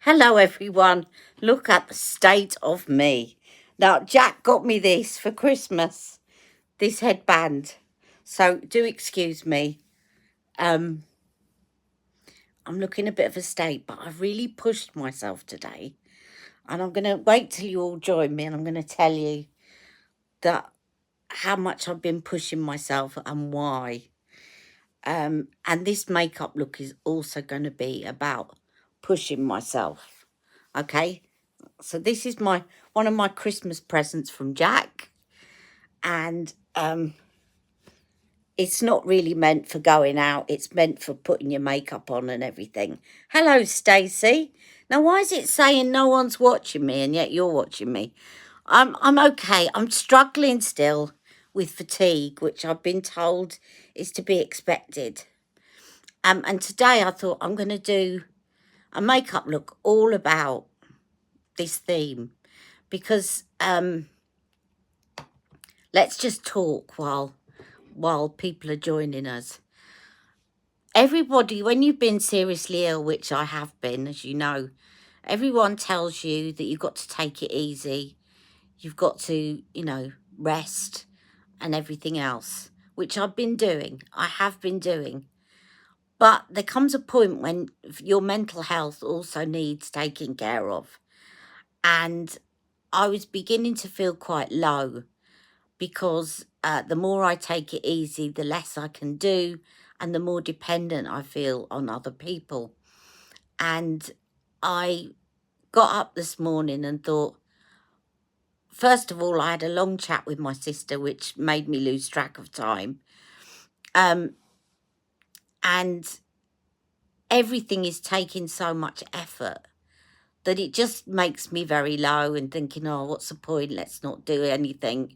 Hello everyone, look at the state of me. Now Jack got me this for Christmas, this headband, so do excuse me. I'm looking a bit of a state, but I've really pushed myself today, and I'm going to wait till you all join me, and I'm going to tell you that how much I've been pushing myself and why. And this makeup look is also going to be about pushing myself, okay? So this is one of my Christmas presents from Jack, and it's not really meant for going out. It's meant for putting your makeup on and everything. Hello, Stacey. Now, why is it saying no one's watching me and yet you're watching me? I'm okay. I'm struggling still with fatigue, which I've been told is to be expected. And today I thought I'm going to do a makeup look all about this theme because let's just talk while people are joining us. Everybody, when you've been seriously ill, which I have been, as you know, everyone tells you that you've got to take it easy. You've got to, rest and everything else, which I've been doing. I have been doing. But there comes a point when your mental health also needs taking care of. And I was beginning to feel quite low because the more I take it easy, the less I can do, and the more dependent I feel on other people. And I got up this morning and thought, first of all, I had a long chat with my sister, which made me lose track of time. And everything is taking so much effort that it just makes me very low and thinking, oh, what's the point? Let's not do anything.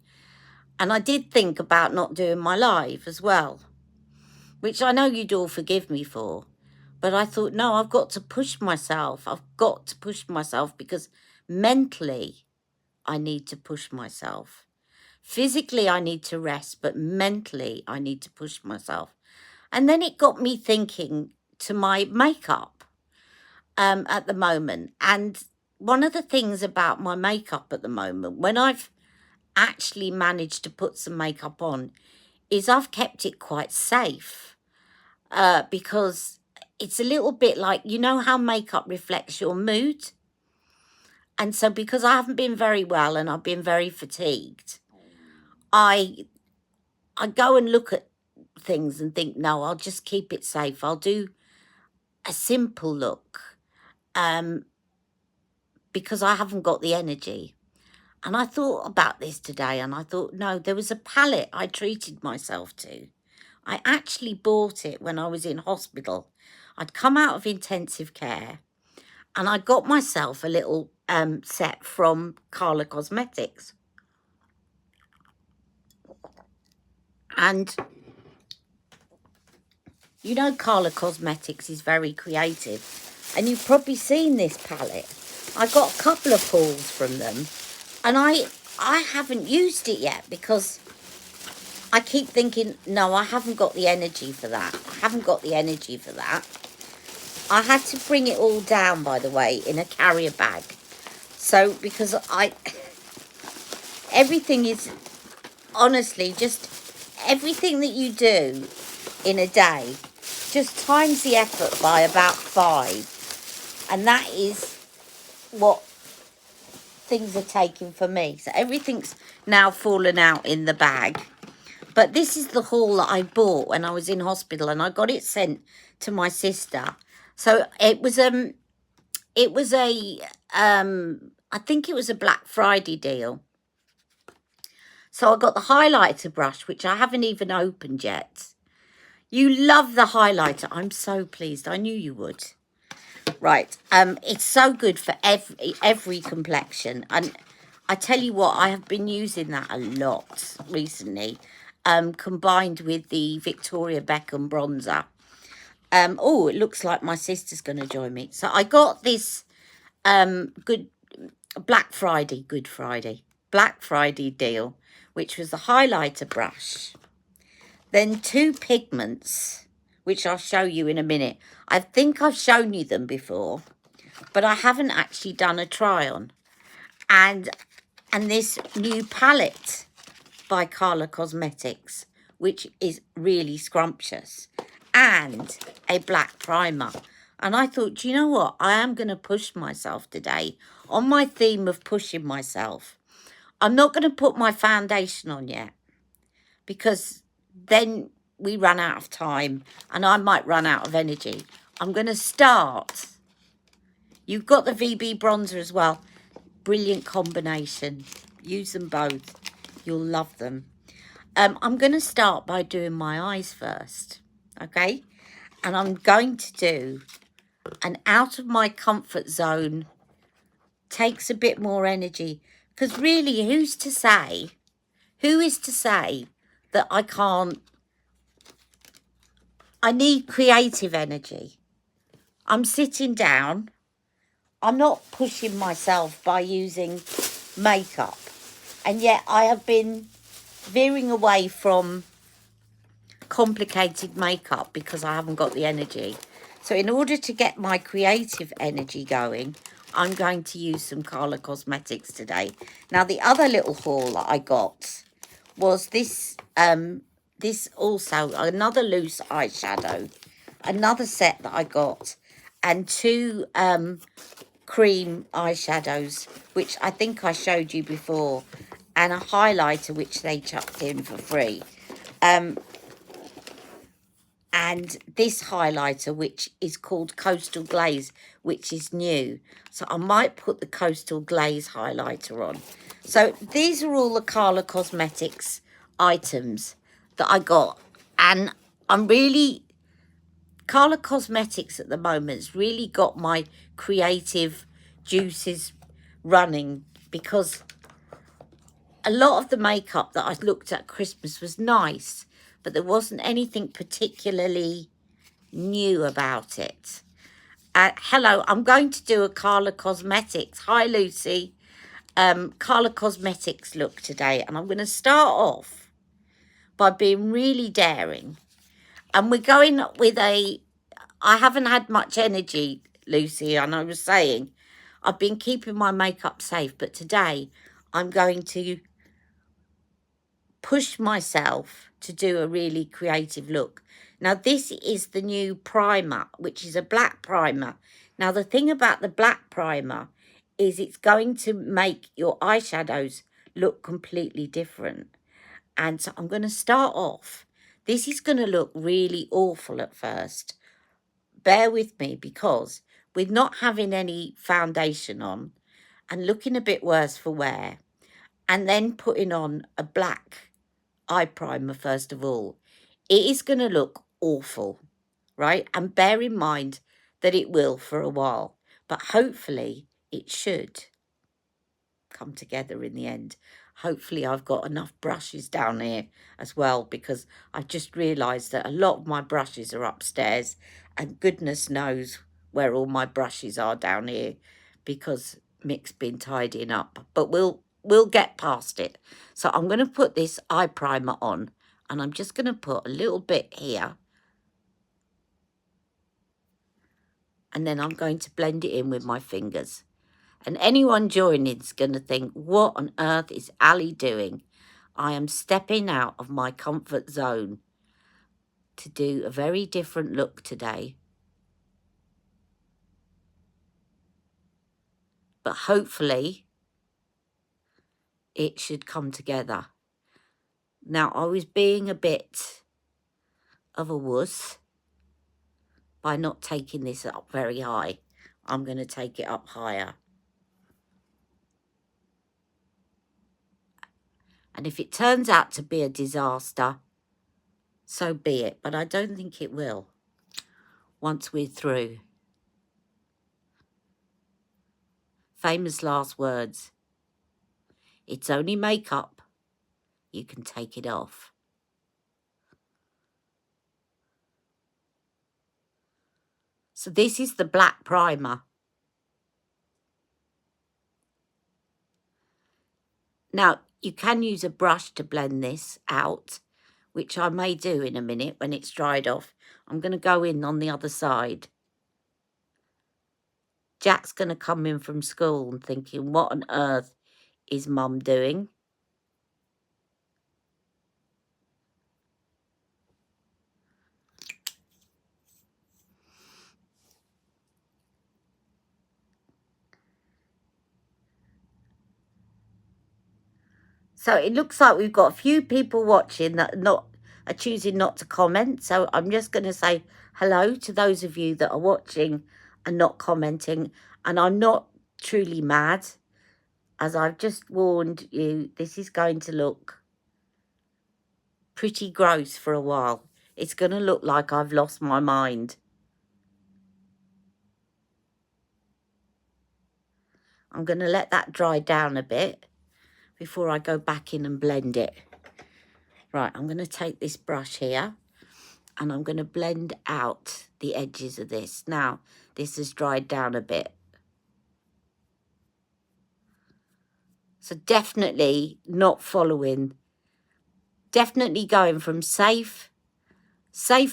And I did think about not doing my live as well, which I know you'd all forgive me for. But I thought, no, I've got to push myself. I've got to push myself because mentally I need to push myself. Physically I need to rest, but mentally I need to push myself. And then it got me thinking to my makeup at the moment. And one of the things about my makeup at the moment, when I've actually managed to put some makeup on, is I've kept it quite safe because it's a little bit like, you know how makeup reflects your mood? And so because I haven't been very well and I've been very fatigued, I go and look at things and think, no, I'll just keep it safe. I'll do a simple look because I haven't got the energy. And I thought about this today and I thought, no, there was a palette I treated myself to. I actually bought it when I was in hospital. I'd come out of intensive care and I got myself a little set from Carla Cosmetics. And you know Carla Cosmetics is very creative. And you've probably seen this palette. I got a couple of pulls from them. And I haven't used it yet because I keep thinking, no, I haven't got the energy for that. I haven't got the energy for that. I had to bring it all down, by the way, in a carrier bag. So, because everything is, honestly, just everything that you do in a day just times the effort by about 5. And that is what things are taking for me. So everything's now fallen out in the bag. But this is the haul that I bought when I was in hospital, and I got it sent to my sister. So it was I think it was a Black Friday deal. So I got the highlighter brush, which I haven't even opened yet. You love the highlighter. I'm so pleased. I knew you would. Right. It's so good for every complexion. And I tell you what, I have been using that a lot recently, combined with the Victoria Beckham bronzer. Oh, it looks like my sister's going to join me. So I got this Black Friday deal, which was the highlighter brush, then 2 pigments, which I'll show you in a minute. I think I've shown you them before, but I haven't actually done a try on. And this new palette by Carla Cosmetics, which is really scrumptious, and a black primer. And I thought, do you know what? I am going to push myself today on my theme of pushing myself. I'm not going to put my foundation on yet, because then we run out of time and I might run out of energy. I'm going to start. You've got the VB bronzer as well. Brilliant combination. Use them both. You'll love them. I'm going to start by doing my eyes first. Okay? And I'm going to do an out of my comfort zone. Takes a bit more energy. Because really, who is to say that I can't? I need creative energy. I'm sitting down. I'm not pushing myself by using makeup. And yet I have been veering away from complicated makeup because I haven't got the energy. So in order to get my creative energy going, I'm going to use some Carla Cosmetics today. Now, the other little haul that I got was this, this also, another loose eyeshadow, another set that I got, and two cream eyeshadows, which I think I showed you before, and a highlighter which they chucked in for free. And this highlighter, which is called Coastal Glaze, which is new. So I might put the Coastal Glaze highlighter on. So these are all the Carla Cosmetics items that I got. And I'm really... Carla Cosmetics at the moment has really got my creative juices running, because a lot of the makeup that I looked at Christmas was nice, but there wasn't anything particularly new about it. Hello, I'm going to do a Carla Cosmetics. Hi, Lucy. Carla Cosmetics look today, and I'm going to start off by being really daring. And we're going with I haven't had much energy, Lucy, and I was saying I've been keeping my makeup safe, but today I'm going to push myself to do a really creative look. Now, this is the new primer, which is a black primer. Now, the thing about the black primer is it's going to make your eyeshadows look completely different. And so I'm going to start off. This is going to look really awful at first. Bear with me, because with not having any foundation on and looking a bit worse for wear, and then putting on a black eye primer first of all, it is going to look awful, right? And bear in mind that it will for a while, but hopefully it should come together in the end. Hopefully I've got enough brushes down here as well, because I've just realised that a lot of my brushes are upstairs, and goodness knows where all my brushes are down here, because Mick's been tidying up. But we'll get past it. So I'm going to put this eye primer on, and I'm just going to put a little bit here. And then I'm going to blend it in with my fingers. And anyone joining is going to think, what on earth is Ali doing? I am stepping out of my comfort zone to do a very different look today. But hopefully it should come together. Now, I was being a bit of a wuss by not taking this up very high. I'm going to take it up higher. And if it turns out to be a disaster, so be it. But I don't think it will once we're through. Famous last words. It's only makeup. You can take it off. So this is the black primer. Now, you can use a brush to blend this out, which I may do in a minute when it's dried off. I'm going to go in on the other side. Jack's going to come in from school and thinking, what on earth is Mum doing? So it looks like we've got a few people watching that are choosing not to comment. So I'm just going to say hello to those of you that are watching and not commenting. And I'm not truly mad. As I've just warned you, this is going to look pretty gross for a while. It's going to look like I've lost my mind. I'm going to let that dry down a bit before I go back in and blend it. Right, I'm going to take this brush here and I'm going to blend out the edges of this. Now, this has dried down a bit. So definitely not following, definitely going from safe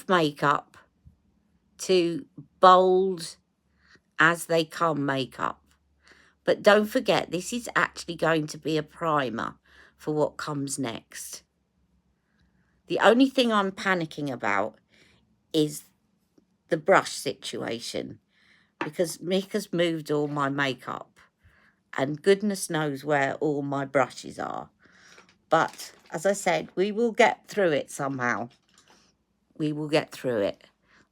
makeup to bold as they come makeup. But don't forget, this is actually going to be a primer for what comes next. The only thing I'm panicking about is the brush situation, because Mick has moved all my makeup and goodness knows where all my brushes are. But as I said, we will get through it somehow. We will get through it.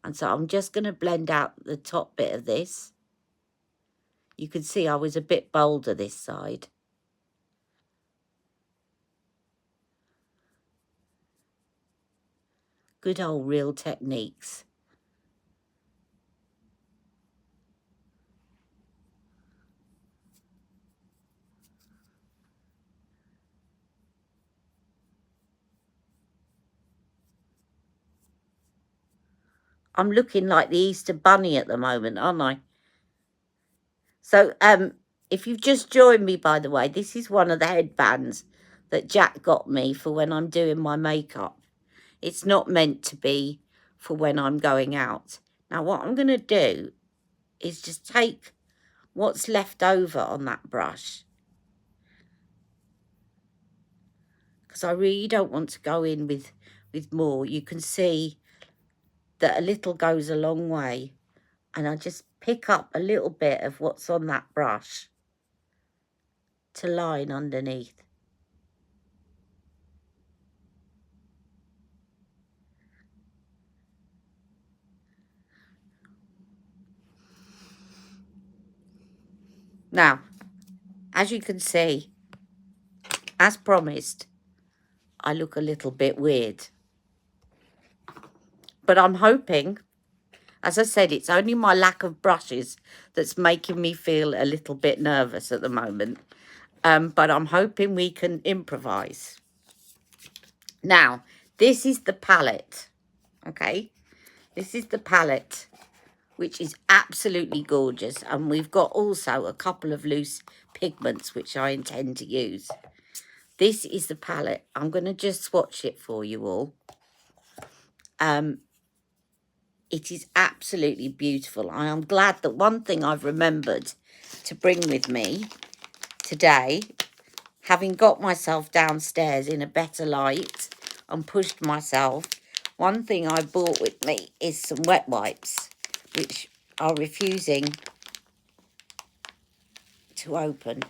And so I'm just going to blend out the top bit of this. You can see I was a bit bolder this side. Good old Real Techniques. I'm looking like the Easter Bunny at the moment, aren't I? So, if you've just joined me, by the way, this is one of the headbands that Jack got me for when I'm doing my makeup. It's not meant to be for when I'm going out. Now, what I'm going to do is just take what's left over on that brush, because I really don't want to go in with more. You can see that a little goes a long way, and I just pick up a little bit of what's on that brush to line underneath. Now, as you can see, as promised, I look a little bit weird. But I'm hoping, as I said, it's only my lack of brushes that's making me feel a little bit nervous at the moment. But I'm hoping we can improvise. Now, this is the palette, okay? This is the palette, which is absolutely gorgeous. And we've got also a couple of loose pigments, which I intend to use. This is the palette. I'm going to just swatch it for you all. It is absolutely beautiful. I am glad that one thing I've remembered to bring with me today, having got myself downstairs in a better light and pushed myself, one thing I brought with me is some wet wipes, which are refusing to open.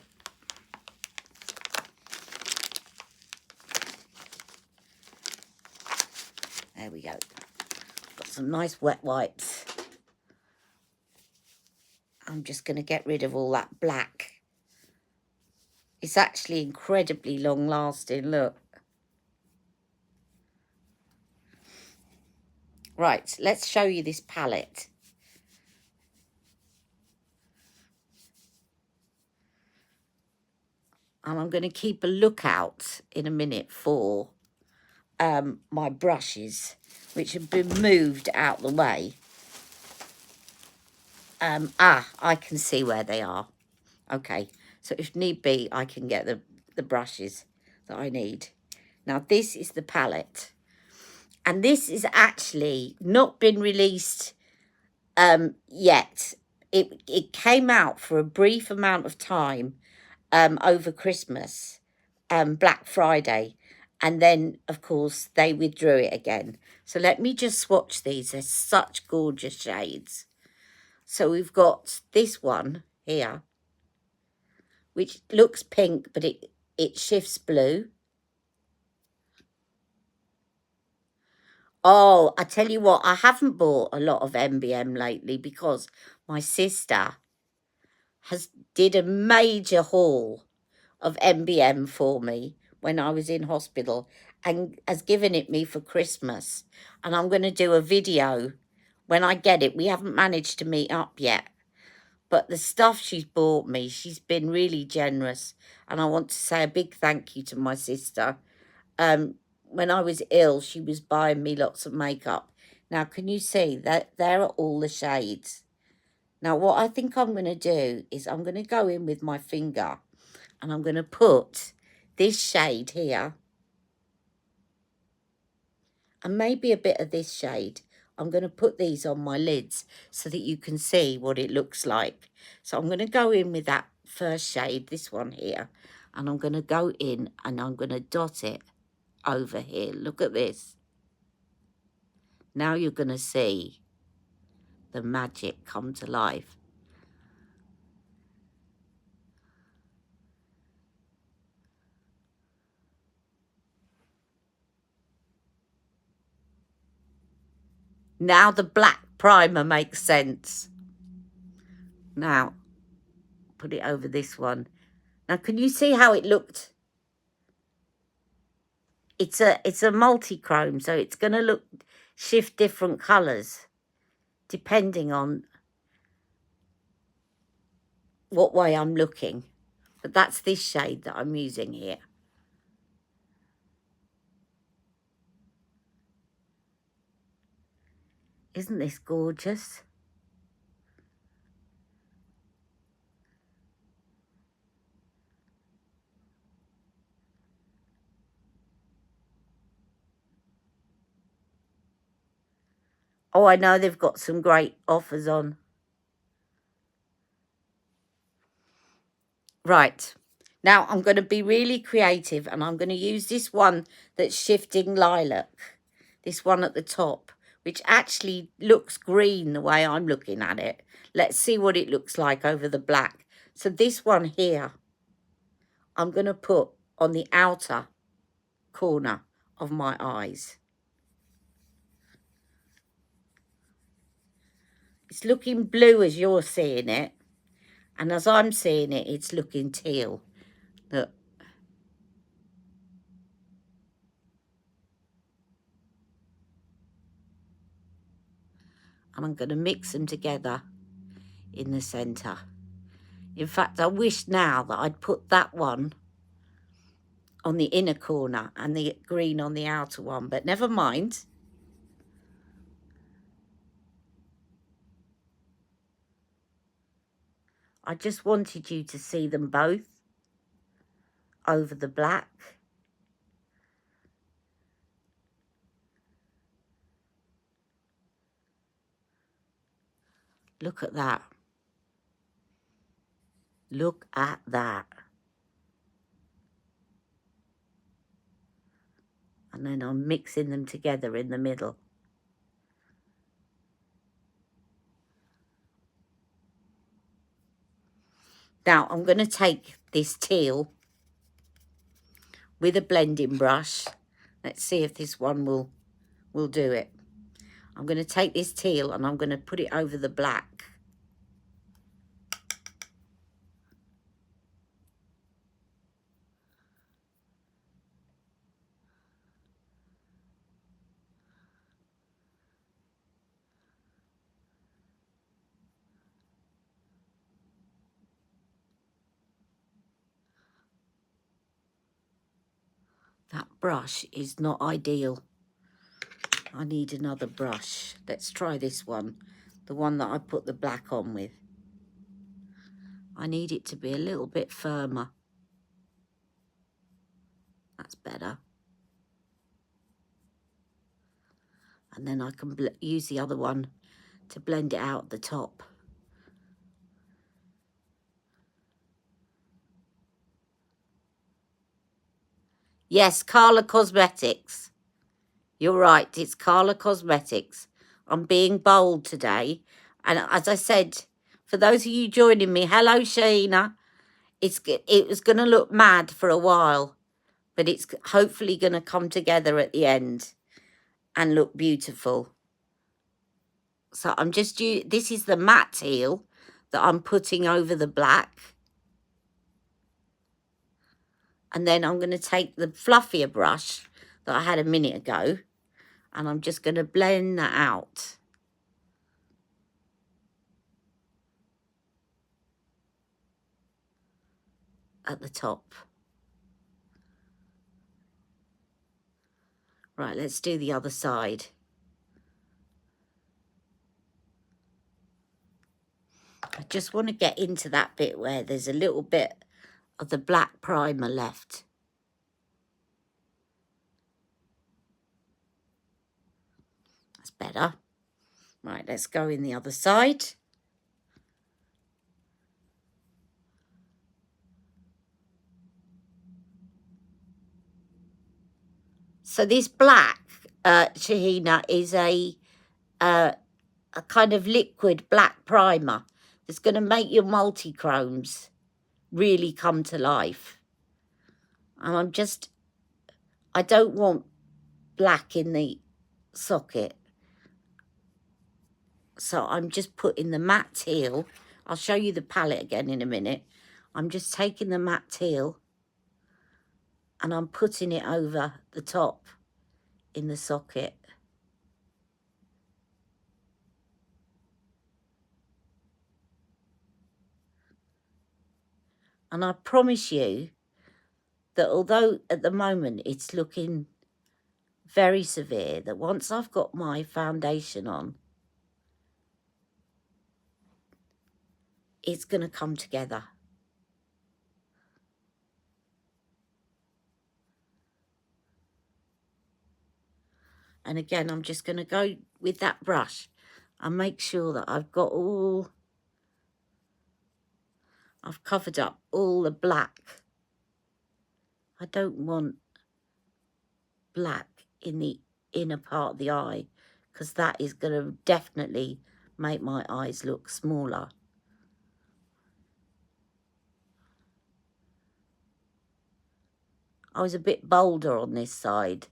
There we go. Got some nice wet wipes. I'm just going to get rid of all that black. It's actually incredibly long lasting, look. Right, let's show you this palette. And I'm going to keep a lookout in a minute for my brushes, which have been moved out the way. I can see where they are. Okay, so if need be, I can get the brushes that I need. Now, this is the palette. And this is actually not been released yet. it came out for a brief amount of time over Christmas, Black Friday, and then of course they withdrew it again. So let me just swatch these. They're such gorgeous shades. So we've got this one here, which looks pink, but it shifts blue. Oh, I tell you what, I haven't bought a lot of MBM lately because my sister did a major haul of MBM for me when I was in hospital and has given it me for Christmas. And I'm going to do a video when I get it. We haven't managed to meet up yet. But the stuff she's bought me, she's been really generous. And I want to say a big thank you to my sister. When I was ill, she was buying me lots of makeup. Now, can you see that there are all the shades? Now, what I think I'm going to do is I'm going to go in with my finger and I'm going to put this shade here and maybe a bit of this shade. I'm going to put these on my lids so that you can see what it looks like. So I'm going to go in with that first shade, this one here, and I'm going to go in and I'm going to dot it over here. Look at this. Now you're going to see the magic come to life. Now the black primer makes sense. Now, put it over this one. Now, can you see how it looked? It's a multi-chrome, so it's going to shift different colours depending on what way I'm looking. But that's this shade that I'm using here. Isn't this gorgeous? Oh, I know they've got some great offers on. Right. Now I'm going to be really creative and I'm going to use this one that's shifting lilac. This one at the top, which actually looks green the way I'm looking at it. Let's see what it looks like over the black. So this one here, I'm going to put on the outer corner of my eyes. It's looking blue as you're seeing it. And as I'm seeing it, it's looking teal. Look. And I'm going to mix them together in the centre. In fact, I wish now that I'd put that one on the inner corner and the green on the outer one, but never mind. I just wanted you to see them both over the black. Look at that. Look at that. And then I'm mixing them together in the middle. Now I'm going to take this teal with a blending brush. Let's see if this one will do it. I'm going to take this teal and I'm going to put it over the black. That brush is not ideal. I need another brush. Let's try this one. The one that I put the black on with. I need it to be a little bit firmer. That's better. And then I can use the other one to blend it out at the top. Yes, Carla Cosmetics. You're right, it's Carla Cosmetics. I'm being bold today. And as I said, for those of you joining me, hello, Sheena. It was going to look mad for a while, but it's hopefully going to come together at the end and look beautiful. So I'm just, this is the matte teal that I'm putting over the black. And then I'm going to take the fluffier brush that I had a minute ago, and I'm just going to blend that out. At the top. Right, let's do the other side. I just want to get into that bit where there's a little bit of the black primer left. That's better. Right, let's go in the other side. So this black, Shahina, is a kind of liquid black primer that's going to make your multi-chromes really come to life. And I don't want black in the socket. So I'm just putting the matte teal. I'll show you the palette again in a minute. I'm just taking the matte teal and I'm putting it over the top in the socket. And I promise you that although at the moment it's looking very severe, that once I've got my foundation on, it's going to come together. And again, I'm just going to go with that brush and make sure that I've covered up all the black. I don't want black in the inner part of the eye, because that is going to definitely make my eyes look smaller. I was a bit bolder on this side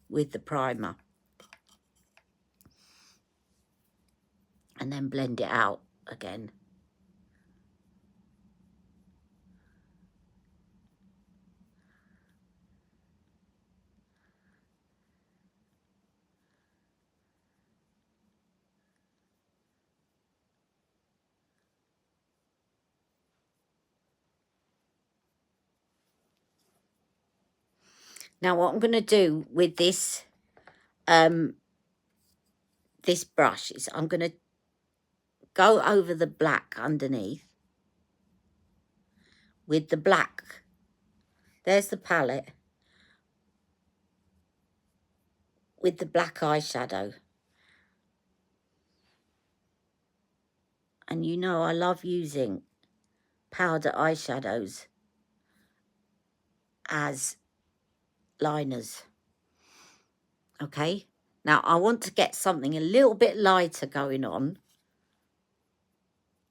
with the primer. And then blend it out again. Now what I'm going to do with this this brush is I'm going to go over the black underneath with the black. There's the palette with the black eyeshadow. And you know I love using powder eyeshadows as liners. Okay, now I want to get something a little bit lighter going on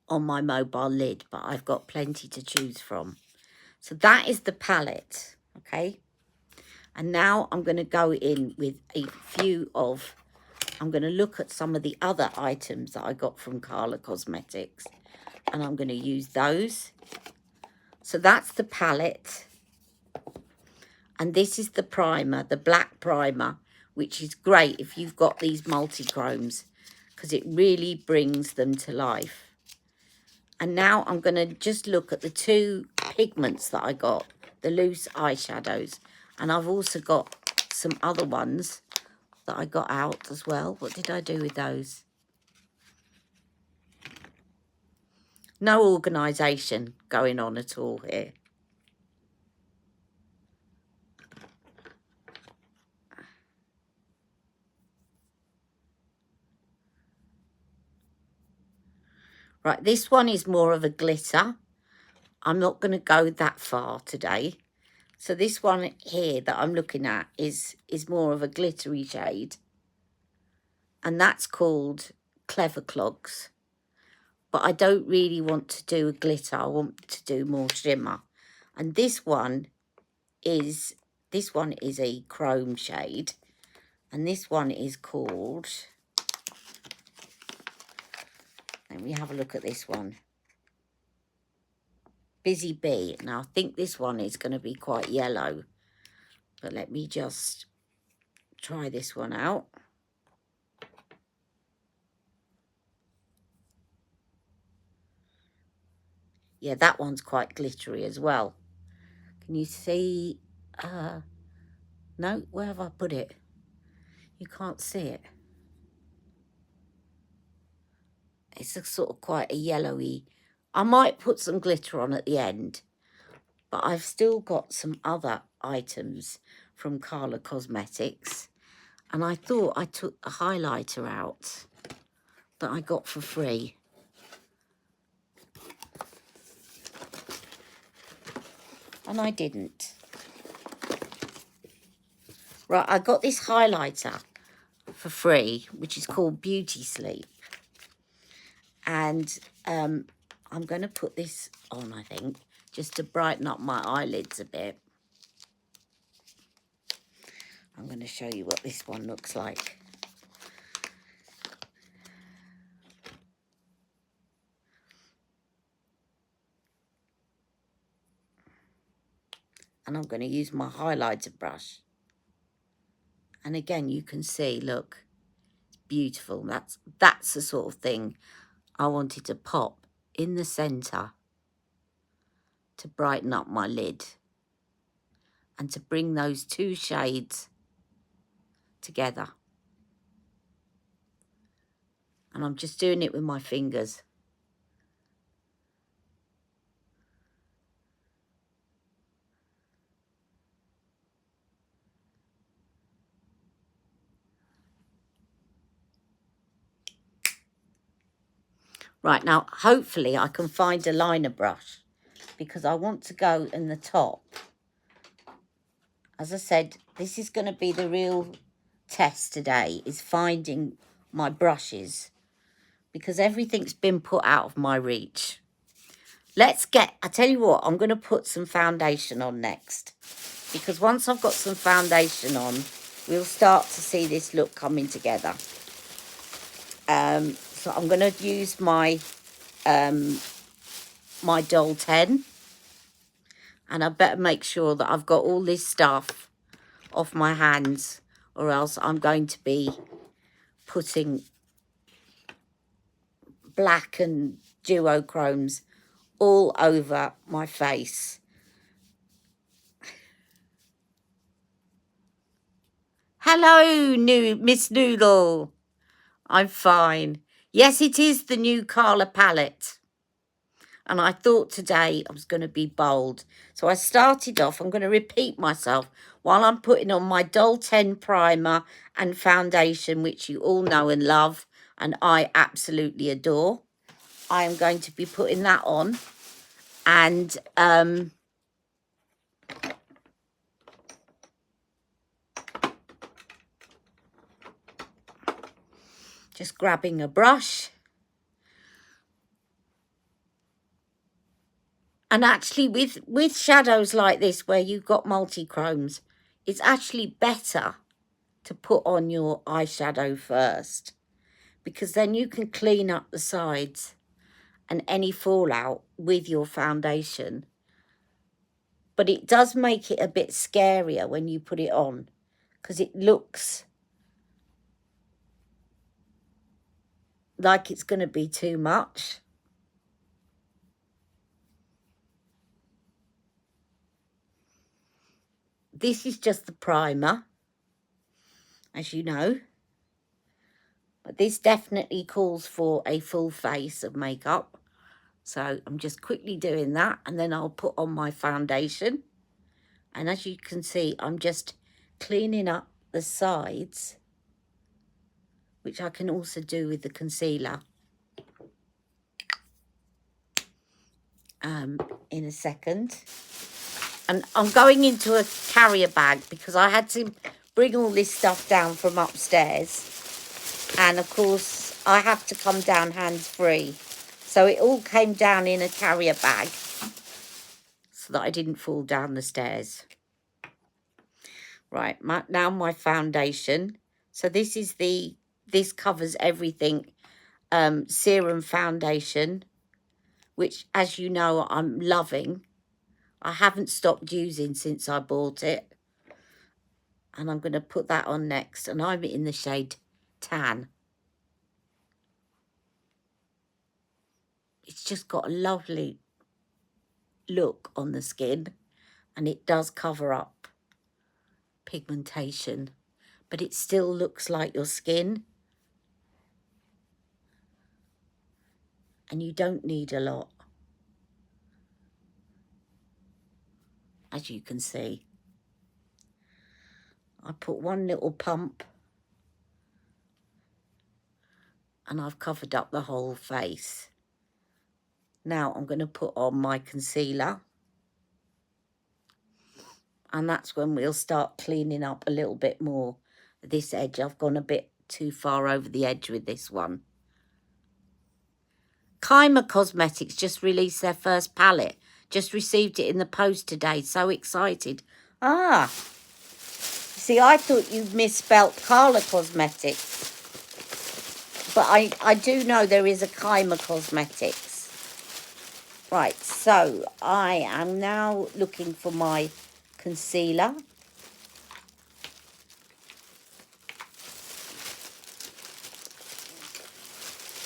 my mobile lid, but I've got plenty to choose from. So that is the palette, okay? And now I'm going to go in with a few of, I'm going to look at some of the other items that I got from Carla Cosmetics, and I'm going to use those. So that's the palette. And this is the primer, the black primer, which is great if you've got these multi-chromes, because it really brings them to life. And now I'm going to just look at the two pigments that I got, the loose eyeshadows. And I've also got some other ones that I got out as well. What did I do with those? No organisation going on at all here. Right, this one is more of a glitter. I'm not going to go that far today. So this one here that I'm looking at is more of a glittery shade. And that's called Clever Clogs. But I don't really want to do a glitter. I want to do more shimmer. And this one is a chrome shade. And this one is called, let me have a look at this one. Busy Bee. Now I think this one is going to be quite yellow. But let me just try this one out. Yeah, that one's quite glittery as well. Can you see? No, where have I put it? You can't see it. It's a sort of quite a yellowy. I might put some glitter on at the end, but I've still got some other items from Carla Cosmetics. And I thought I took a highlighter out that I got for free. And I didn't. Right, I got this highlighter for free, which is called Beauty Sleep. And I'm going to put this on, I think, just to brighten up my eyelids a bit. I'm going to show you what this one looks like. And I'm going to use my highlighter brush. And again, you can see, look, it's beautiful. That's the sort of thing I wanted to pop in the centre to brighten up my lid and to bring those two shades together. And I'm just doing it with my fingers. Right, now, hopefully I can find a liner brush because I want to go in the top. As I said, this is going to be the real test today, is finding my brushes because everything's been put out of my reach. I tell you what, I'm going to put some foundation on next because once I've got some foundation on, we'll start to see this look coming together. So I'm going to use my my Doll 10, and I better make sure that I've got all this stuff off my hands, or else I'm going to be putting black and duochromes all over my face. Hello, Miss Noodle. I'm fine. Yes, it is the new Carla palette. And I thought today I was going to be bold. So I started off, I'm going to repeat myself, while I'm putting on my Doll 10 primer and foundation, which you all know and love, and I absolutely adore. I am going to be putting that on. And just grabbing a brush. And actually with shadows like this where you've got multi-chromes, it's actually better to put on your eyeshadow first, because then you can clean up the sides and any fallout with your foundation. But it does make it a bit scarier when you put it on, because it looks like it's going to be too much. This is just the primer, as you know. But this definitely calls for a full face of makeup. So I'm just quickly doing that, and then I'll put on my foundation. And as you can see, I'm just cleaning up the sides, which I can also do with the concealer in a second. And I'm going into a carrier bag because I had to bring all this stuff down from upstairs. And of course, I have to come down hands-free. So it all came down in a carrier bag so that I didn't fall down the stairs. Right, now my foundation. So this is this covers everything. Serum foundation, which, as you know, I'm loving. I haven't stopped using since I bought it. And I'm going to put that on next. And I'm in the shade Tan. It's just got a lovely look on the skin. And it does cover up pigmentation. But it still looks like your skin. And you don't need a lot, as you can see. I put one little pump and I've covered up the whole face. Now I'm going to put on my concealer. And that's when we'll start cleaning up a little bit more this edge. I've gone a bit too far over the edge with this one. Kyma Cosmetics just released their first palette. Just received it in the post today. So excited. Ah, see, I thought you misspelt Carla Cosmetics. But I do know there is a Kyma Cosmetics. Right, so I am now looking for my concealer.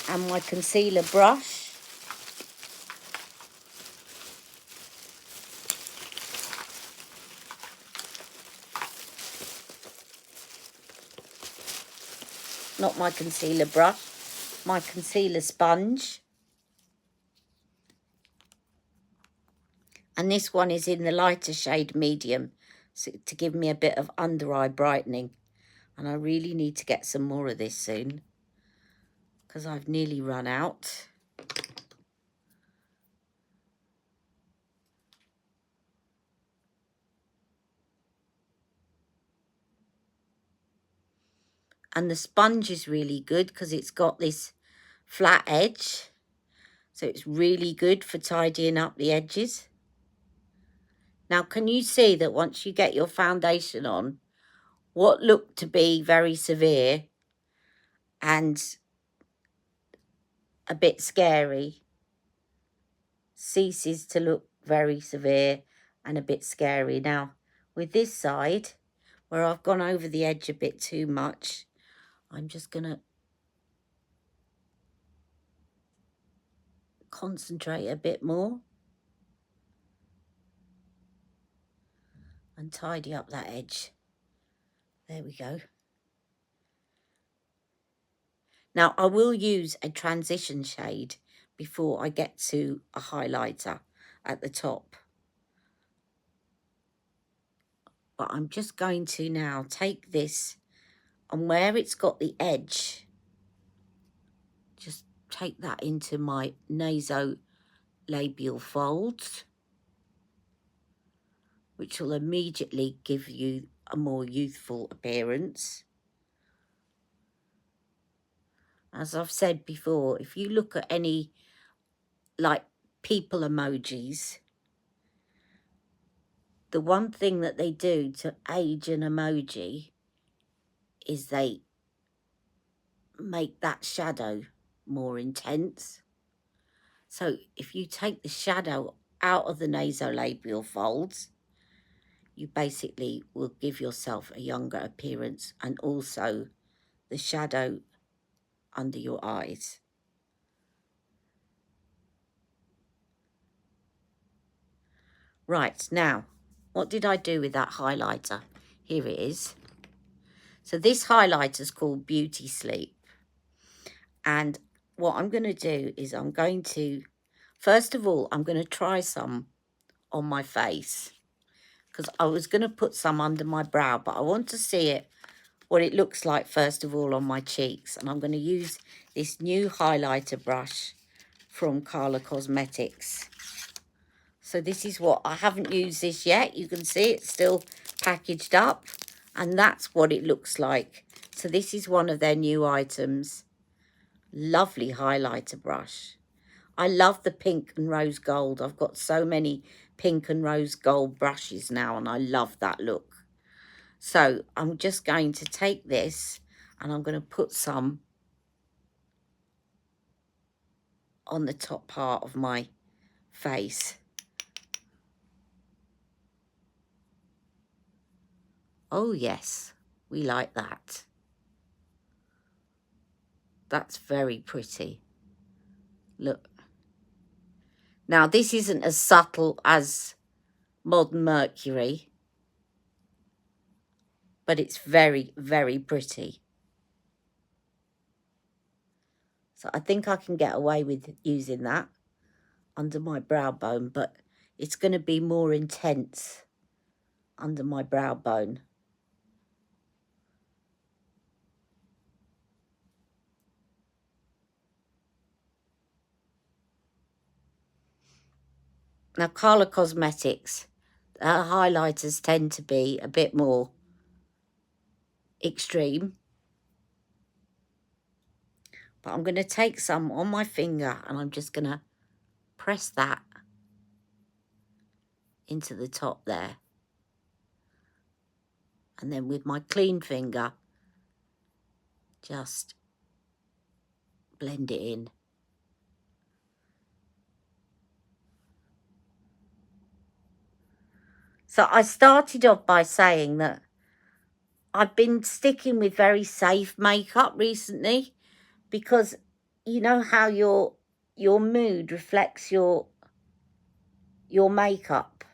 And my concealer brush. Not my concealer brush, my concealer sponge. And this one is in the lighter shade medium, so to give me a bit of under eye brightening. And I really need to get some more of this soon, because I've nearly run out. And the sponge is really good because it's got this flat edge. So it's really good for tidying up the edges. Now, can you see that once you get your foundation on, what looked to be very severe and a bit scary ceases to look very severe and a bit scary. Now, with this side, where I've gone over the edge a bit too much, I'm just going to concentrate a bit more and tidy up that edge. There we go. Now, I will use a transition shade before I get to a highlighter at the top. But I'm just going to now take this, and where it's got the edge, just take that into my nasolabial folds, which will immediately give you a more youthful appearance. As I've said before, if you look at any, like, people emojis, the one thing that they do to age an emoji is they make that shadow more intense. So if you take the shadow out of the nasolabial folds, you basically will give yourself a younger appearance, and also the shadow under your eyes. Right, now, what did I do with that highlighter? Here it is. So this highlighter is called Beauty Sleep. And what I'm going to do is I'm going to, first of all, I'm going to try some on my face, because I was going to put some under my brow, but I want to see it, what it looks like first of all on my cheeks. And I'm going to use this new highlighter brush from Carla Cosmetics. So this is what, I haven't used this yet. You can see it's still packaged up. And that's what it looks like. So this is one of their new items. Lovely highlighter brush. I love the pink and rose gold. I've got so many pink and rose gold brushes now, and I love that look. So I'm just going to take this and I'm going to put some on the top part of my face. Oh yes, we like that. That's very pretty. Look. Now this isn't as subtle as Modern Mercury, but it's very, very pretty. So I think I can get away with using that under my brow bone, but it's going to be more intense under my brow bone. Now, Colour Cosmetics, highlighters tend to be a bit more extreme. But I'm going to take some on my finger and I'm just going to press that into the top there. And then with my clean finger, just blend it in. So I started off by saying that I've been sticking with very safe makeup recently because you know how your mood reflects your makeup.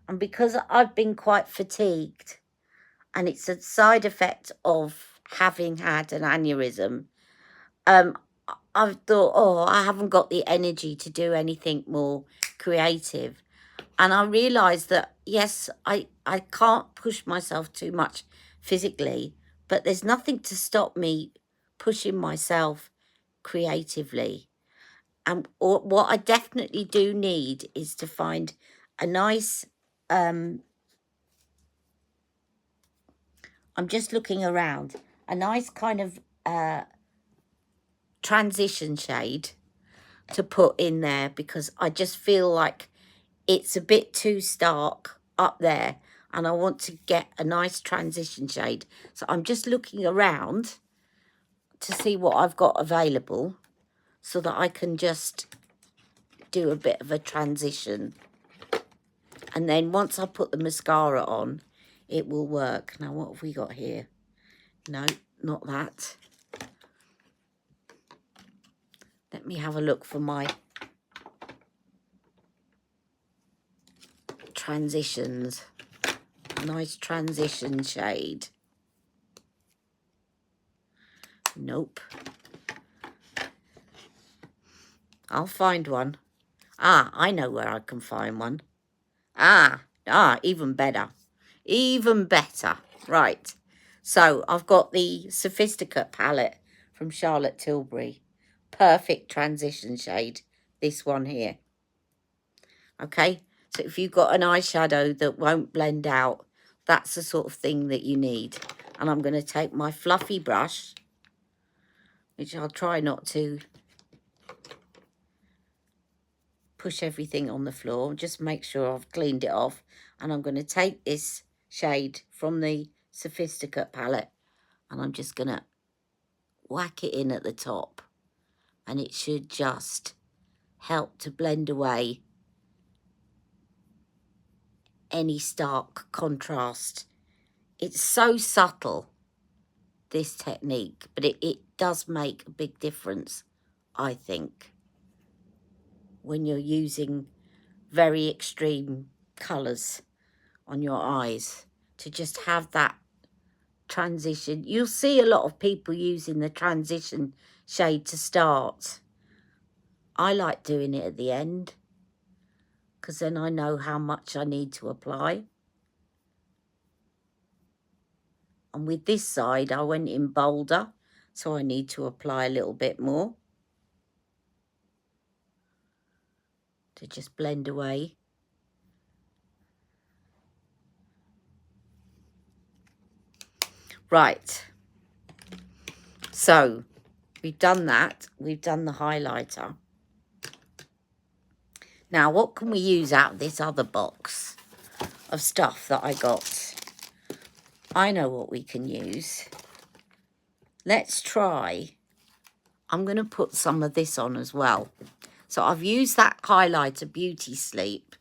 And because I've been quite fatigued, and it's a side effect of having had an aneurysm, I've thought, oh, I haven't got the energy to do anything more creative. And I realised that, yes, I can't push myself too much physically, but there's nothing to stop me pushing myself creatively. And what I definitely do need is to find a nice, I'm just looking around, a nice kind of transition shade to put in there, because I just feel like it's a bit too stark up there and I want to get a nice transition shade. So I'm just looking around to see what I've got available so that I can just do a bit of a transition. And then once I put the mascara on, it will work. Now, what have we got here? No, not that. Let me have a look for my transitions. Nice transition shade. Nope. I'll find one. Ah, I know where I can find one. Even better. Even better. Right. So I've got the Sophisticate palette from Charlotte Tilbury. Perfect transition shade. This one here. Okay. So if you've got an eyeshadow that won't blend out, that's the sort of thing that you need. And I'm going to take my fluffy brush, which I'll try not to push everything on the floor. Just make sure I've cleaned it off. And I'm going to take this shade from the Sophisticate palette and I'm just going to whack it in at the top. And it should just help to blend away any stark contrast. It's so subtle, this technique, but it does make a big difference, I think, when you're using very extreme colours on your eyes, to just have that transition. You'll see a lot of people using the transition shade to start. I like doing it at the end because then I know how much I need to apply. And with this side, I went in bolder, so I need to apply a little bit more to just blend away Right. So we've done that. We've done the highlighter. Now, what can we use out of this other box of stuff that I got? I know what we can use. Let's try. I'm going to put some of this on as well. So I've used that highlighter, Beauty Sleep.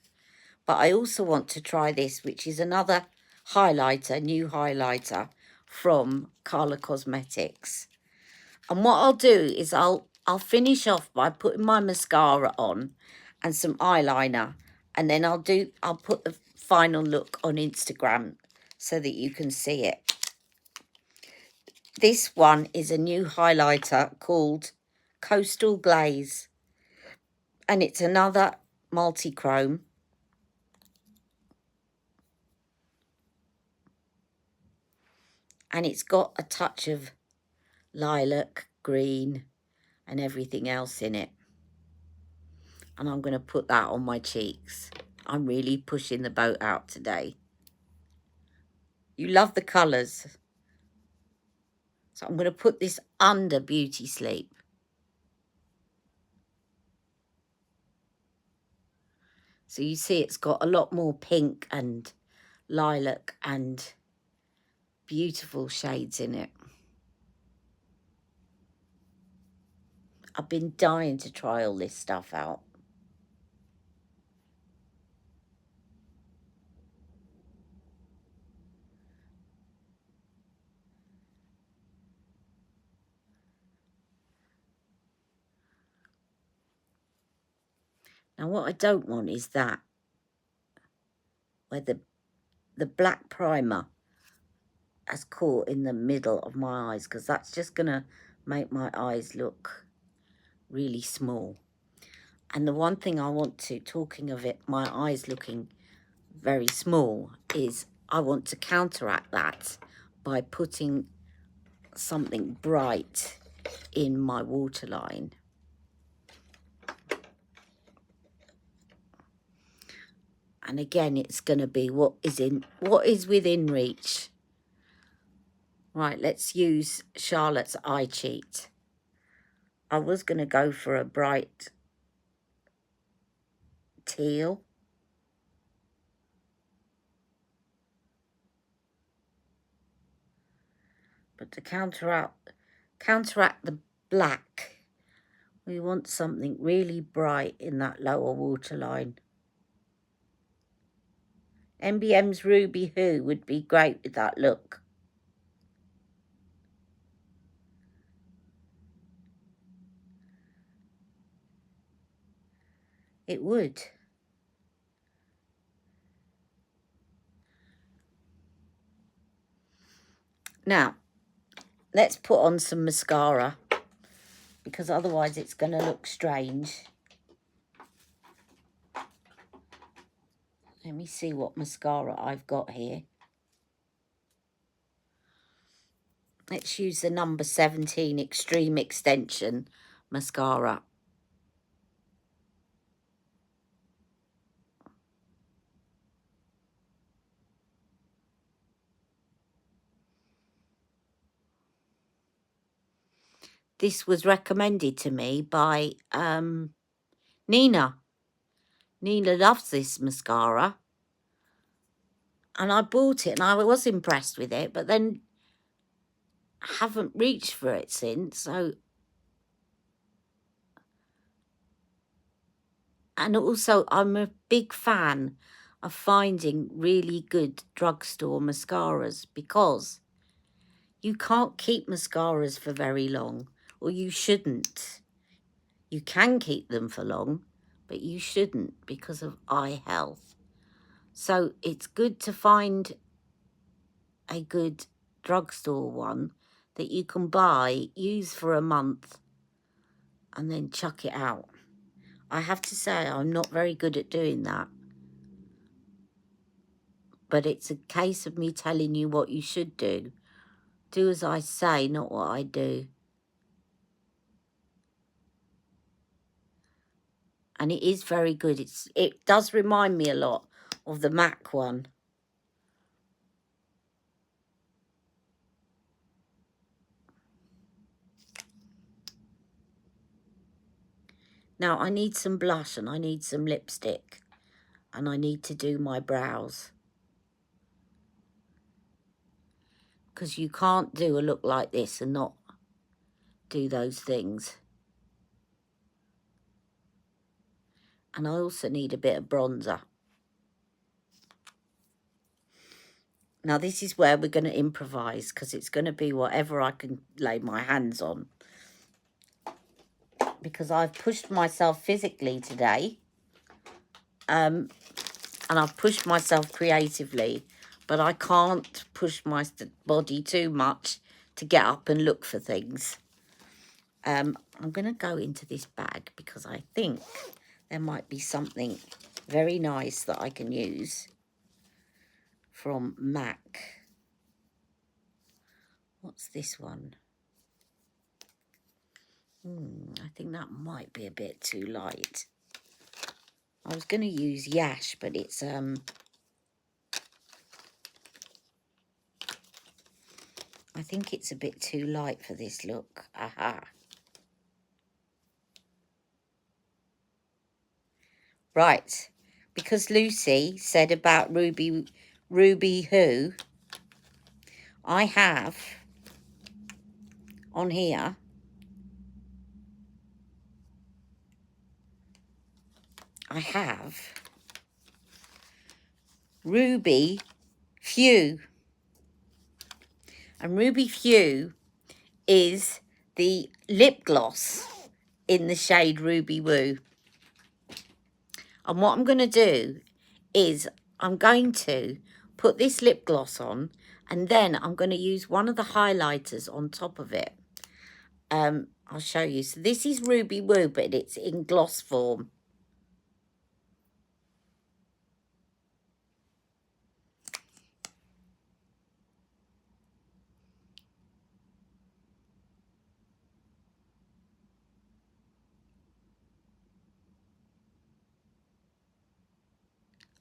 But I also want to try this, which is another highlighter, new highlighter from Carla Cosmetics. And what I'll do is I'll finish off by putting my mascara on and some eyeliner, and then I'll put the final look on Instagram so that you can see it. This one is a new highlighter called Coastal Glaze, and it's another multi-chrome. And it's got a touch of lilac, green, and everything else in it. And I'm going to put that on my cheeks. I'm really pushing the boat out today. You love the colours. So I'm going to put this under Beauty Sleep. So you see it's got a lot more pink and lilac and beautiful shades in it. I've been dying to try all this stuff out. Now what I don't want is that, where the black primer has caught in the middle of my eyes, because that's just going to make my eyes look really small. And the one thing I want to, talking of it, my eyes looking very small, is I want to counteract that by putting something bright in my waterline. And again, it's going to be what is within reach. Right, let's use Charlotte's Eye Cheat. I was going to go for a bright teal. But to counteract the black, we want something really bright in that lower waterline. MBM's Ruby Who would be great with that look. It would. Now, let's put on some mascara, because otherwise it's going to look strange. Let me see what mascara I've got here. Let's use the number 17 Extreme Extension mascara. This was recommended to me by Nina. Nina loves this mascara. And I bought it and I was impressed with it, but then haven't reached for it since. So, and also I'm a big fan of finding really good drugstore mascaras, because you can't keep mascaras for very long, or you shouldn't. You can keep them for long, but you shouldn't, because of eye health. So it's good to find a good drugstore one that you can buy, use for a month, and then chuck it out. I have to say I'm not very good at doing that. But it's a case of me telling you what you should do. Do as I say, not what I do. And it is very good. It does remind me a lot of the MAC one. Now, I need some blush and I need some lipstick. And I need to do my brows. Because you can't do a look like this and not do those things. And I also need a bit of bronzer. Now, this is where we're going to improvise, because it's going to be whatever I can lay my hands on. Because I've pushed myself physically today. And I've pushed myself creatively. But I can't push my body too much to get up and look for things. I'm going to go into this bag because I think there might be something very nice that I can use from MAC. What's this one? I think that might be a bit too light. I was going to use Yash, but it's I think it's a bit too light for this look. Aha. Right. Because Lucy said about Ruby Who, I have on here Ruby Few. And Ruby Few is the lip gloss in the shade Ruby Woo. And what I'm going to do is I'm going to put this lip gloss on, and then I'm going to use one of the highlighters on top of it. I'll show you. So this is Ruby Woo, but it's in gloss form.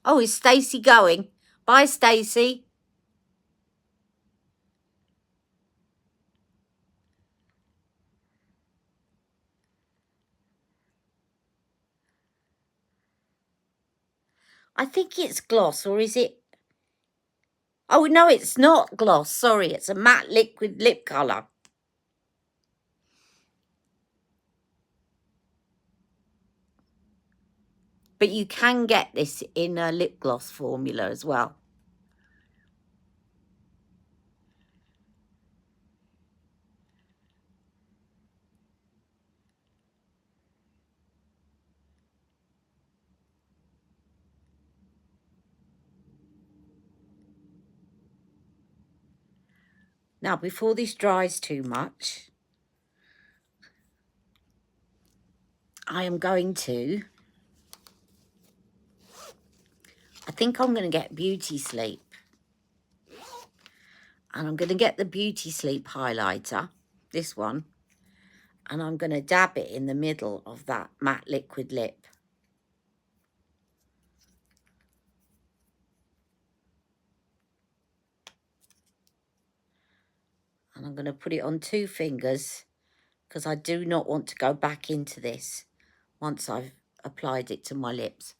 Oh, is Stacey going? Bye, Stacey. I think it's gloss, or is it? Oh, no, it's not gloss. Sorry, it's a matte liquid lip colour. But you can get this in a lip gloss formula as well. Now, before this dries too much, I am going to... I think I'm going to get Beauty Sleep. And I'm going to get the Beauty Sleep highlighter, this one. And I'm going to dab it in the middle of that matte liquid lip. And I'm going to put it on 2 fingers, because I do not want to go back into this once I've applied it to my lips.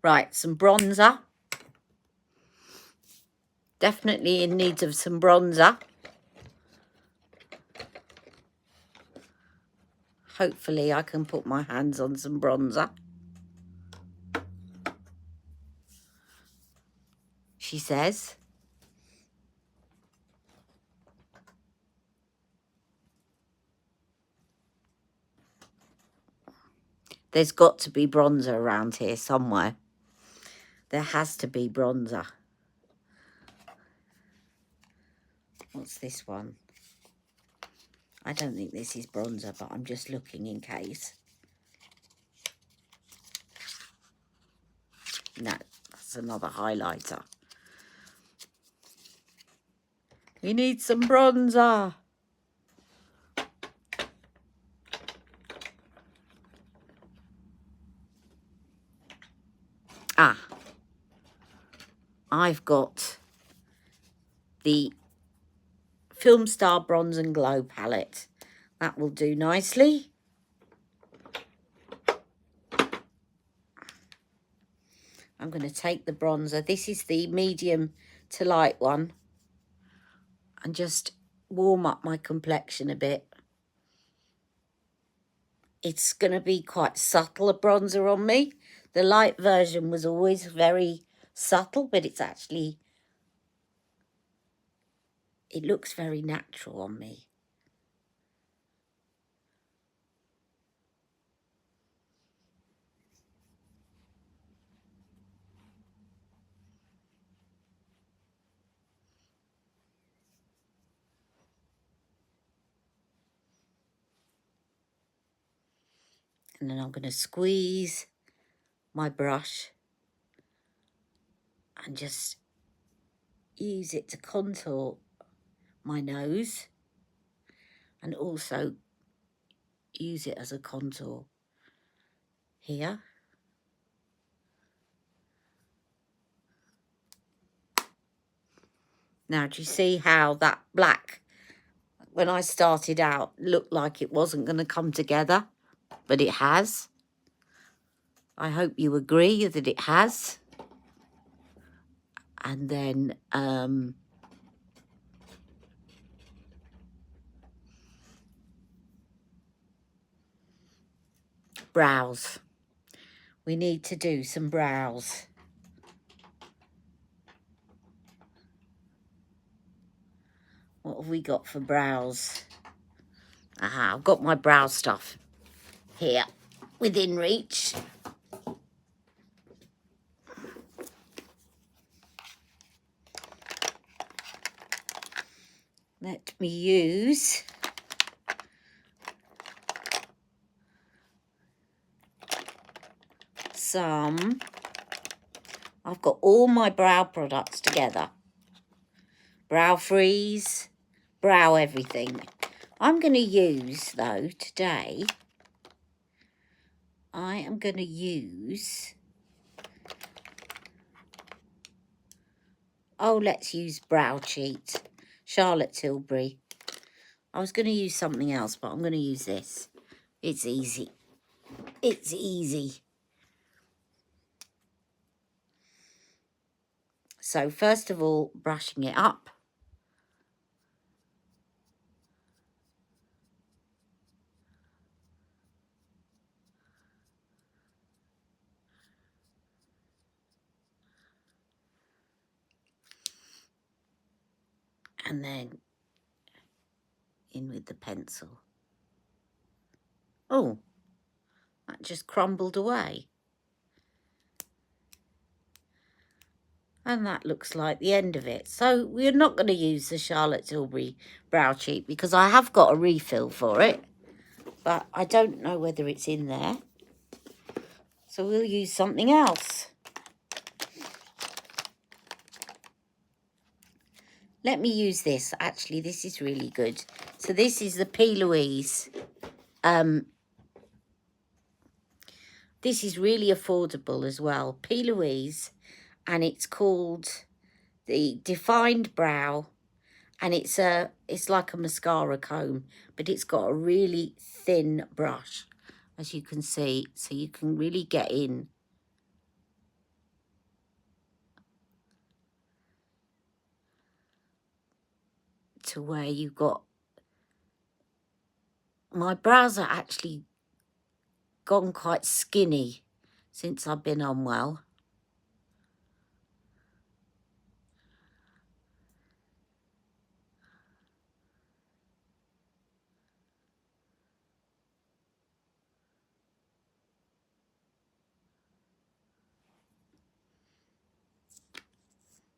Right, some bronzer. Definitely in need of some bronzer. Hopefully I can put my hands on some bronzer. She says. There's got to be bronzer around here somewhere. There has to be bronzer. What's this one? I don't think this is bronzer, but I'm just looking in case. No, that's That's another highlighter. You need some bronzer. Ah, I've got the Film Star Bronze and Glow palette. That will do nicely. I'm going to take the bronzer. This is the medium to light one. And just warm up my complexion a bit. It's going to be quite subtle, a bronzer on me. The light version was always very subtle, but it's actually, it looks very natural on me. And then I'm going to squeeze my brush and just use it to contour my nose and also use it as a contour here. Now, do you see how that black, when I started out, looked like it wasn't going to come together, but it has. I hope you agree that it has. And then brows. We need to do some brows. What have we got for brows? Aha, I've got my brow stuff here within reach. Let me use some. I've got all my brow products together. Brow freeze, brow everything. I'm going to use, though, today, I am going to use, let's use Brow Cheat, Charlotte Tilbury. I was going to use something else, but I'm going to use this. It's easy. It's easy. So first of all, brushing it up. And then in with the pencil. Oh, that just crumbled away. And that looks like the end of it. So we're not going to use the Charlotte Tilbury Brow Cheat because I have got a refill for it. But I don't know whether it's in there. So we'll use something else. Let me use this. Actually, this is really good. So this is the P. Louise. This is really affordable as well. P. Louise. And it's called the Defined Brow. And it's like a mascara comb. But it's got a really thin brush, as you can see. So you can really get in. To where you've got, my brows are actually gone quite skinny since I've been unwell.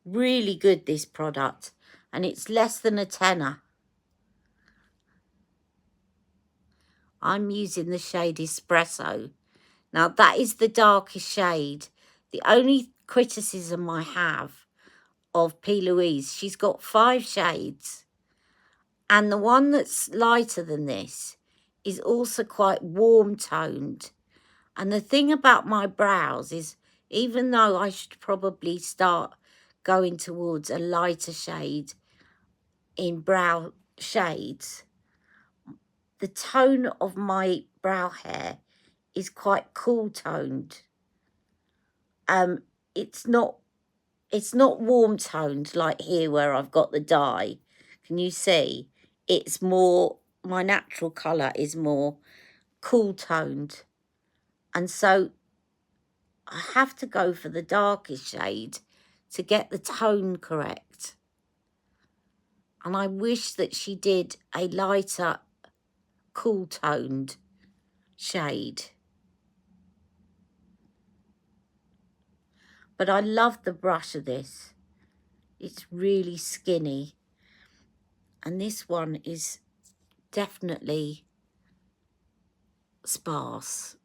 Really good, this product, and it's less than a tenner. I'm using the shade Espresso. Now, that is the darkest shade. The only criticism I have of P. Louise. She's got 5 shades, and the one that's lighter than this is also quite warm toned. And the thing about my brows is, even though I should probably start going towards a lighter shade in brow shades, the tone of my brow hair is quite cool toned. It's not warm toned like here where I've got the dye. Can you see? It's more, my natural colour is more cool toned. And so I have to go for the darkest shade to get the tone correct. And I wish that she did a lighter, cool toned shade. But I love the brush of this. It's really skinny. And this one is definitely sparse.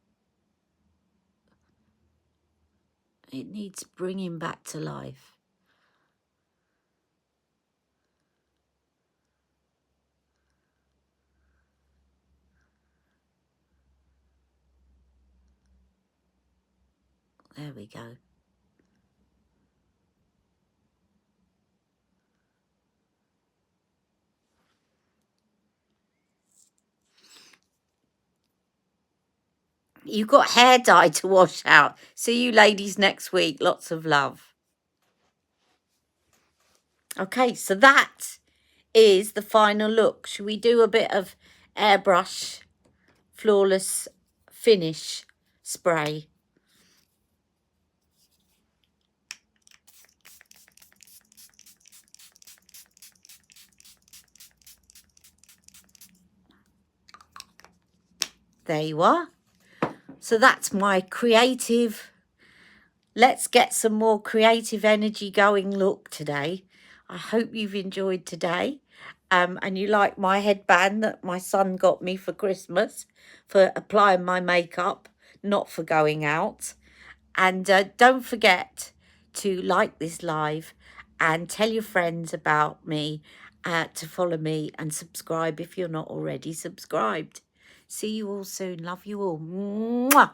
It needs bringing back to life. There we go. You've got hair dye to wash out. See you ladies next week. Lots of love. Okay, so that is the final look. Should we do a bit of airbrush flawless finish spray? There you are. So that's my creative, let's get some more creative energy going look today. I hope you've enjoyed today. And you like my headband that my son got me for Christmas for applying my makeup, not for going out. And don't forget to like this live and tell your friends about me, to follow me and subscribe if you're not already subscribed. See you all soon. Love you all. Mwah!